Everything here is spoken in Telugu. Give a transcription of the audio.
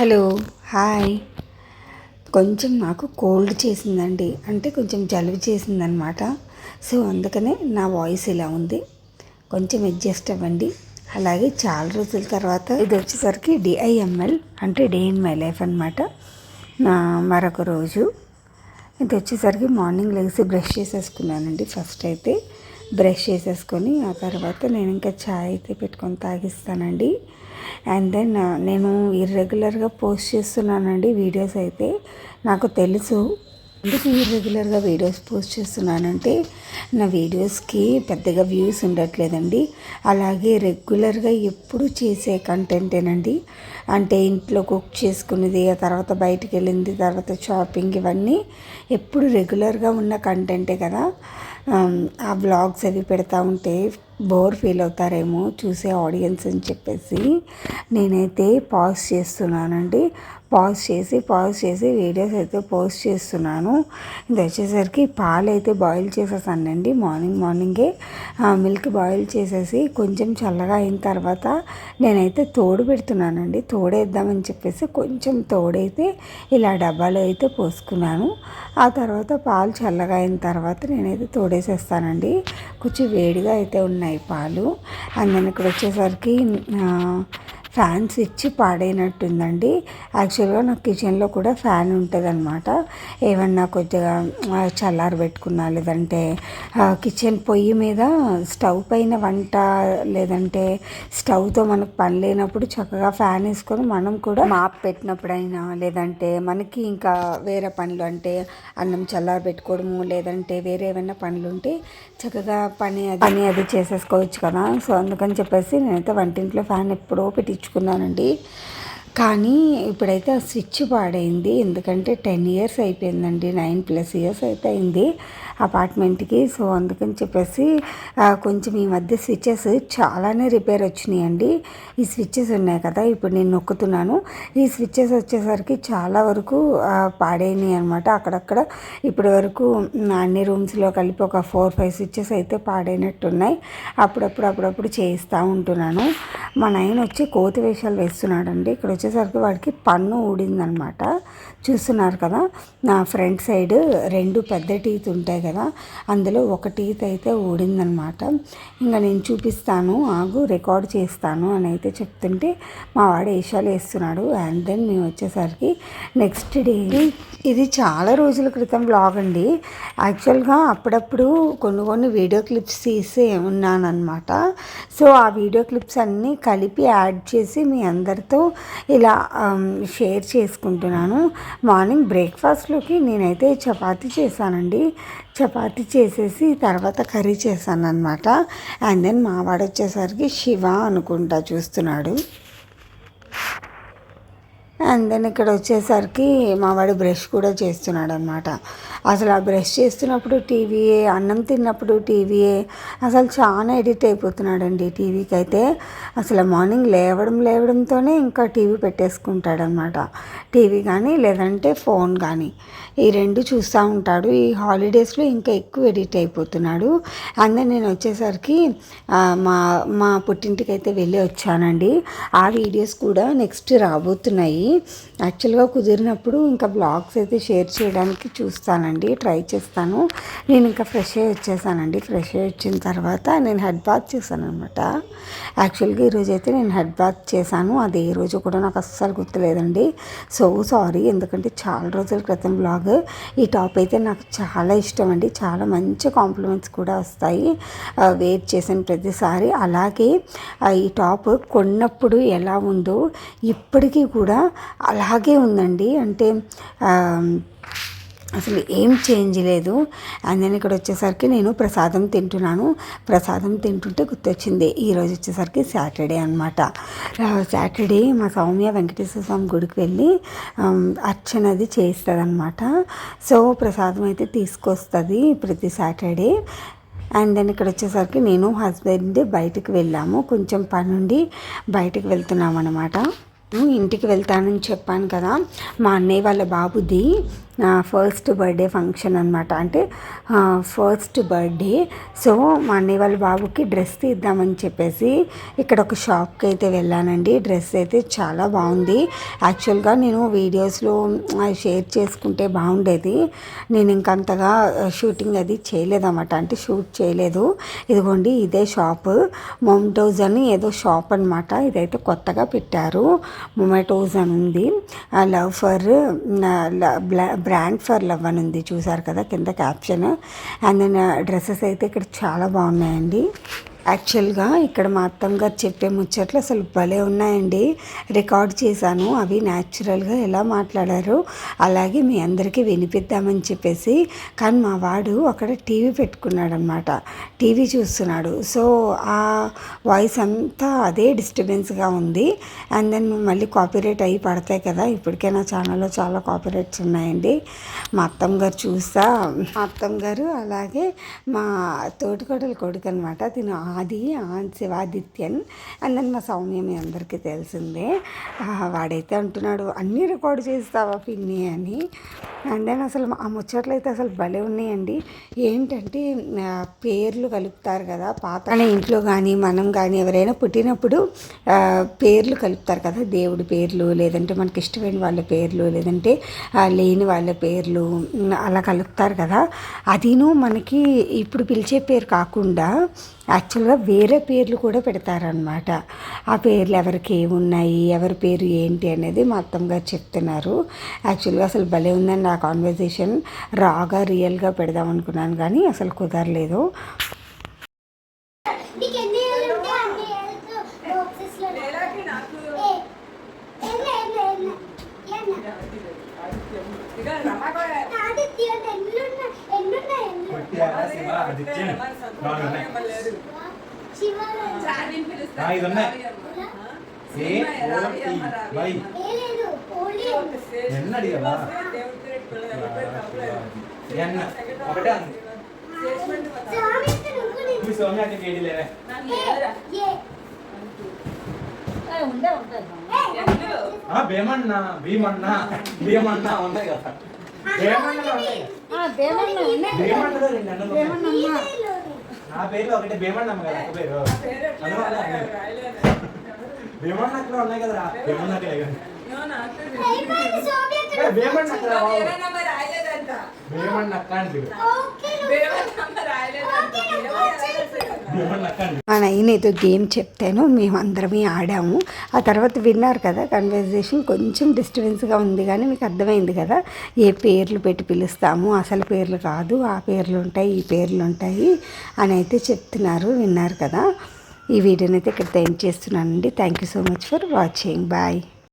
Hello hi. కొంచెం నాకు కోల్డ్ చేసిందండి, అంటే కొంచెం జలుబు చేసిందనమాట. సో అందుకనే నా వాయిస్ ఇలా ఉంది, కొంచెం అడ్జస్ట్ అవ్వండి. అలాగే చాలా రోజుల తర్వాత ఇది వచ్చేసరికి డిఐఎంఎల్ అంటే డే ఇన్ మై లైఫ్ అనమాట. మరొక రోజు ఇది వచ్చేసరికి మార్నింగ్ లేచి బ్రష్ చేసేసుకున్నానండి. ఫస్ట్ అయితే బ్రష్ చేసేసుకొని ఆ తర్వాత నేను ఇంకా ఛాయ్ అయితే పెట్టుకొని తాగిస్తానండి. అండ్ దెన్ నేను ఇర్రెగ్యులర్గా పోస్ట్ చేస్తున్నానండి వీడియోస్ అయితే. నాకు తెలుసు ఎందుకు ఇర్రెగ్యులర్గా వీడియోస్ పోస్ట్ చేస్తున్నానంటే నా వీడియోస్కి పెద్దగా వ్యూస్ ఉండట్లేదండి. అలాగే రెగ్యులర్గా ఎప్పుడు చేసే కంటెంటేనండి, అంటే ఇంట్లో కుక్ చేసుకునేది, ఆ తర్వాత బయటికి వెళ్ళింది, తర్వాత షాపింగ్, ఇవన్నీ ఎప్పుడు రెగ్యులర్గా ఉన్న కంటెంటే కదా. ఆ వ్లాగ్స్ అవి పెడతా ఉంటే బోర్ ఫీల్ అవుతారేమో చూసే ఆడియన్స్ అని చెప్పేసి నేనైతే పాజ్ చేస్తున్నానండి. పాజ్ చేసి వీడియోస్ అయితే పోస్ట్ చేస్తున్నాను. ఇది వచ్చేసరికి పాలు అయితే బాయిల్ చేసేసానండి మార్నింగే. మిల్క్ బాయిల్ చేసేసి కొంచెం చల్లగా అయిన తర్వాత నేనైతే తోడు పెడుతున్నానండి. తోడేద్దామని చెప్పేసి కొంచెం తోడైతే ఇలా డబ్బాలో అయితే పోసుకున్నాను. ఆ తర్వాత పాలు చల్లగా అయిన తర్వాత నేనైతే తోడేసేస్తానండి. కొంచెం వేడిగా అయితే ఉన్నాయి పాలు. అందుకని ఇక్కడ వచ్చేసరికి ఫ్యాన్ స్విచ్ పాడైనట్టుందండి. యాక్చువల్గా నా కిచెన్లో కూడా ఫ్యాన్ ఉంటుంది అనమాట. ఏమన్నా కొద్దిగా చల్లారి పెట్టుకున్నా, లేదంటే కిచెన్ పొయ్యి మీద స్టవ్ పైన వంట, లేదంటే స్టవ్తో మనకు పని లేనప్పుడు చక్కగా ఫ్యాన్ వేసుకొని మనం కూడా మాప్ పెట్టినప్పుడైనా, లేదంటే మనకి ఇంకా వేరే పనులు అంటే అన్నం చల్లారి పెట్టుకోవడము, లేదంటే వేరే ఏమైనా పనులు ఉంటే చక్కగా పని అది చేసేసుకోవచ్చు కదా. సో అందుకని చెప్పేసి నేనైతే వంటింట్లో ఫ్యాన్ ఎప్పుడో పెట్టించుకున్నానండి. కానీ ఇప్పుడైతే ఆ స్విచ్ పాడైంది. ఎందుకంటే 10 years అయిపోయిందండి, 9+ years అయితే అయింది అపార్ట్మెంట్కి. సో అందుకని చెప్పేసి కొంచెం ఈ మధ్య స్విచ్చెస్ చాలానే రిపేర్ వచ్చినాయండి. ఈ స్విచ్చెస్ ఉన్నాయి కదా, ఇప్పుడు నేను నొక్కుతున్నాను, ఈ స్విచ్చెస్ వచ్చేసరికి చాలా వరకు పాడైనాయి అనమాట. అక్కడక్కడ ఇప్పటి వరకు అన్ని రూమ్స్లో కలిపి ఒక 4-5 స్విచ్చెస్ అయితే పాడైనట్టున్నాయి. అప్పుడప్పుడు చేయిస్తూ ఉంటున్నాను. మా నాయన వచ్చి కోతి వేషాలు వేస్తున్నాడండి. ఇక్కడ వచ్చేసరికి వాడికి పన్ను ఊడిందనమాట. చూస్తున్నారు కదా, నా ఫ్రంట్ సైడ్ 2 పెద్ద టీత్ ఉంటాయి కదా, అందులో ఒక టీత్ అయితే ఊడిందనమాట. ఇంకా నేను చూపిస్తాను, ఆగు రికార్డ్ చేస్తాను అని అయితే చెప్తుంటే మా వాడు వేషాలు వేస్తున్నాడు. అండ్ దెన్ మేము వచ్చేసరికి నెక్స్ట్ డే, ఇది చాలా రోజుల క్రితం వ్లాగ్ అండి. యాక్చువల్గా అప్పుడప్పుడు కొన్ని వీడియో క్లిప్స్ తీసి ఉన్నానమాట. సో ఆ వీడియో క్లిప్స్ అన్నీ కలిపి యాడ్ చేసి మీ అందరితో ఇలా షేర్ చేసుకుంటున్నాను. మార్నింగ్ బ్రేక్ఫాస్ట్లోకి నేనైతే చపాతీ చేశానండి. చపాతీ చేసేసి తర్వాత కర్రీ చేశాను అనమాట. అండ్ దెన్ మా వాడు వచ్చేసరికి శివ అనుకుంటా చూస్తున్నాడు. అండ్ దెన్ ఇక్కడ వచ్చేసరికి మా వాడు బ్రష్ కూడా చేస్తున్నాడు అనమాట. అసలు ఆ బ్రష్ చేస్తున్నప్పుడు టీవీయే, అన్నం తిన్నప్పుడు టీవీయే, అసలు చాలా ఎడిట్ అయిపోతున్నాడండి టీవీకి అయితే. అసలు మార్నింగ్ లేవడంతోనే ఇంకా టీవీ పెట్టేసుకుంటాడనమాట. టీవీ కానీ లేదంటే ఫోన్ కానీ, ఈ 2 చూస్తూ ఉంటాడు. ఈ హాలిడేస్లో ఇంకా ఎక్కువ ఎడిట్ అయిపోతున్నాడు. అండ్ నేను వచ్చేసరికి మా పుట్టింటికి అయితే వెళ్ళి వచ్చానండి. ఆ వీడియోస్ కూడా నెక్స్ట్ రాబోతున్నాయి. యాక్చువల్గా కుదిరినప్పుడు ఇంకా బ్లాగ్స్ అయితే షేర్ చేయడానికి చూస్తానండి, ట్రై చేస్తాను. నేను ఇంకా ఫ్రెష్ అయ్యి వచ్చేసానండి. ఫ్రెష్ అయ్యి వచ్చిన తర్వాత నేను హెడ్ బాత్ చేశాను అనమాట. యాక్చువల్గా ఈరోజు అయితే నేను హెడ్ బాత్ చేశాను, అది ఏ రోజు కూడా నాకు అస్సలు గుర్తులేదండి. సో సారీ, ఎందుకంటే చాలా రోజుల క్రితం బ్లాగ్. ఈ టాప్ అయితే నాకు చాలా ఇష్టం అండి, చాలా మంచి కాంప్లిమెంట్స్ కూడా వస్తాయి వేర్ చేసిన ప్రతిసారి. అలాగే ఈ టాప్ కొన్నప్పుడు ఎలా ఉందో ఇప్పటికీ కూడా అలాగే ఉందండి. అంటే అసలు ఏం చేంజ్ లేదు. అండ్ నేను ఇక్కడ వచ్చేసరికి నేను ప్రసాదం తింటున్నాను. ప్రసాదం తింటుంటే గుర్తొచ్చింది, ఈరోజు వచ్చేసరికి సాటర్డే అనమాట. సాటర్డే మా సౌమ్య వెంకటేశ్వర స్వామి గుడికి వెళ్ళి అర్చనది చేస్తుంది అనమాట. సో ప్రసాదం అయితే తీసుకొస్తుంది ప్రతి సాటర్డే. అండ్ దెన్ ఇక్కడ వచ్చేసరికి నేను హస్బెండ్ బయటకు వెళ్ళాము, కొంచెం పనుండి బయటకు వెళ్తున్నాం అనమాట. ఇంటికి వెళ్తానని చెప్పాను కదా, మా అన్నయ్య వాళ్ళ బాబుది ఫస్ట్ బర్త్డే ఫంక్షన్ అనమాట. అంటే ఫస్ట్ బర్త్డే. సో మా అన్నయ్య వాళ్ళ బాబుకి డ్రెస్ తీద్దామని చెప్పేసి ఇక్కడ ఒక షాప్కి అయితే వెళ్ళానండి. డ్రెస్ అయితే చాలా బాగుంది. యాక్చువల్గా నేను వీడియోస్లో షేర్ చేసుకుంటే బాగుండేది. నేను ఇంకంతగా షూటింగ్ అది చేయలేదన్నమాట. అంటే షూట్ చేయలేదు. ఇదిగోండి ఇదే షాప్, మొమెటోస్ అని ఏదో షాప్ అనమాట. ఇదైతే కొత్తగా పెట్టారు. మొమెటోస్ అని ఉంది. Love for brand for love అని ఉంది, చూసారు కదా కింద క్యాప్షన్. అండ్ దెన్ డ్రెస్సెస్ అయితే ఇక్కడ చాలా బాగున్నాయండి. యాక్చువల్గా ఇక్కడ మా అత్తమ్మ గారు చెప్పే ముచ్చట్లు అసలు భలే ఉన్నాయండి. రికార్డ్ చేశాను. అవి న్యాచురల్గా ఎలా మాట్లాడారో అలాగే మీ అందరికీ వినిపిద్దామని చెప్పేసి. కానీ మా వాడు అక్కడ టీవీ పెట్టుకున్నాడు అనమాట. టీవీ చూస్తున్నాడు. సో ఆ వాయిస్ అంతా అదే డిస్టర్బెన్స్గా ఉంది. అండ్ దెన్ మళ్ళీ కాపీరైట్ అయ్యి పడతాయి కదా. ఇప్పటికే నా ఛానల్లో చాలా కాపీరైట్స్ ఉన్నాయండి. మా అత్తమ్మ గారు చూస్తా, మా అత్తమ్మ గారు అలాగే మా తోటికోడలు కొడుకు అనమాట. తిను ఆది శివాదిత్యన్. అండ్ దెన్ మా సౌమ్య మీ అందరికీ తెలిసిందే. వాడైతే అంటున్నాడు అన్నీ రికార్డు చేస్తావా పిన్ని అని. అండ్ దెన్ అసలు ఆ ముచ్చట్లు అయితే అసలు భలే ఉన్నాయండి. ఏంటంటే పేర్లు కలుపుతారు కదా. పాత ఇంట్లో కానీ మనం కానీ ఎవరైనా పుట్టినప్పుడు పేర్లు కలుపుతారు కదా. దేవుడి పేర్లు, లేదంటే మనకి ఇష్టమైన వాళ్ళ పేర్లు, లేదంటే లేని వాళ్ళ పేర్లు అలా కలుపుతారు కదా. అదిను మనకి ఇప్పుడు పిలిచే పేరు కాకుండా యాక్చువల్గా వేరే పేర్లు కూడా పెడతారనమాట. ఆ పేర్లు ఎవరికి ఏమున్నాయి, ఎవరి పేరు ఏంటి అనేది మా అత్తమ్మ గారు చెప్తున్నారు. యాక్చువల్గా అసలు భలే ఉందండి ఆ కాన్వర్జేషన్. రాగా రియల్గా పెడదాం అనుకున్నాను కానీ అసలు కుదరలేదు. భీమన్నా భీమన్నా భీమన్నా ఉన్నాయి కదా. నా పేరు ఒకటి భీమన్నమ్మ కదా. ఒక పేరు భీమన్న అక్కడ ఉన్నాయి కదా. భీమన్న భీమన్న అక్క అంటే మా నైన్ గేమ్ చెప్తాను, మేమందరమే ఆడాము. ఆ తర్వాత విన్నారు కదా కన్వర్జేషన్. కొంచెం డిస్టర్బెన్స్గా ఉంది కానీ మీకు అర్థమైంది కదా ఏ పేర్లు పెట్టి పిలుస్తాము. అసలు పేర్లు కాదు, ఆ పేర్లు ఉంటాయి, ఈ పేర్లు ఉంటాయి అని అయితే చెప్తున్నారు. విన్నారు కదా. ఈ వీడియోని అయితే ఇక్కడ ఎండ్ చేస్తున్నానండి. Thank you so much for watching. Bye.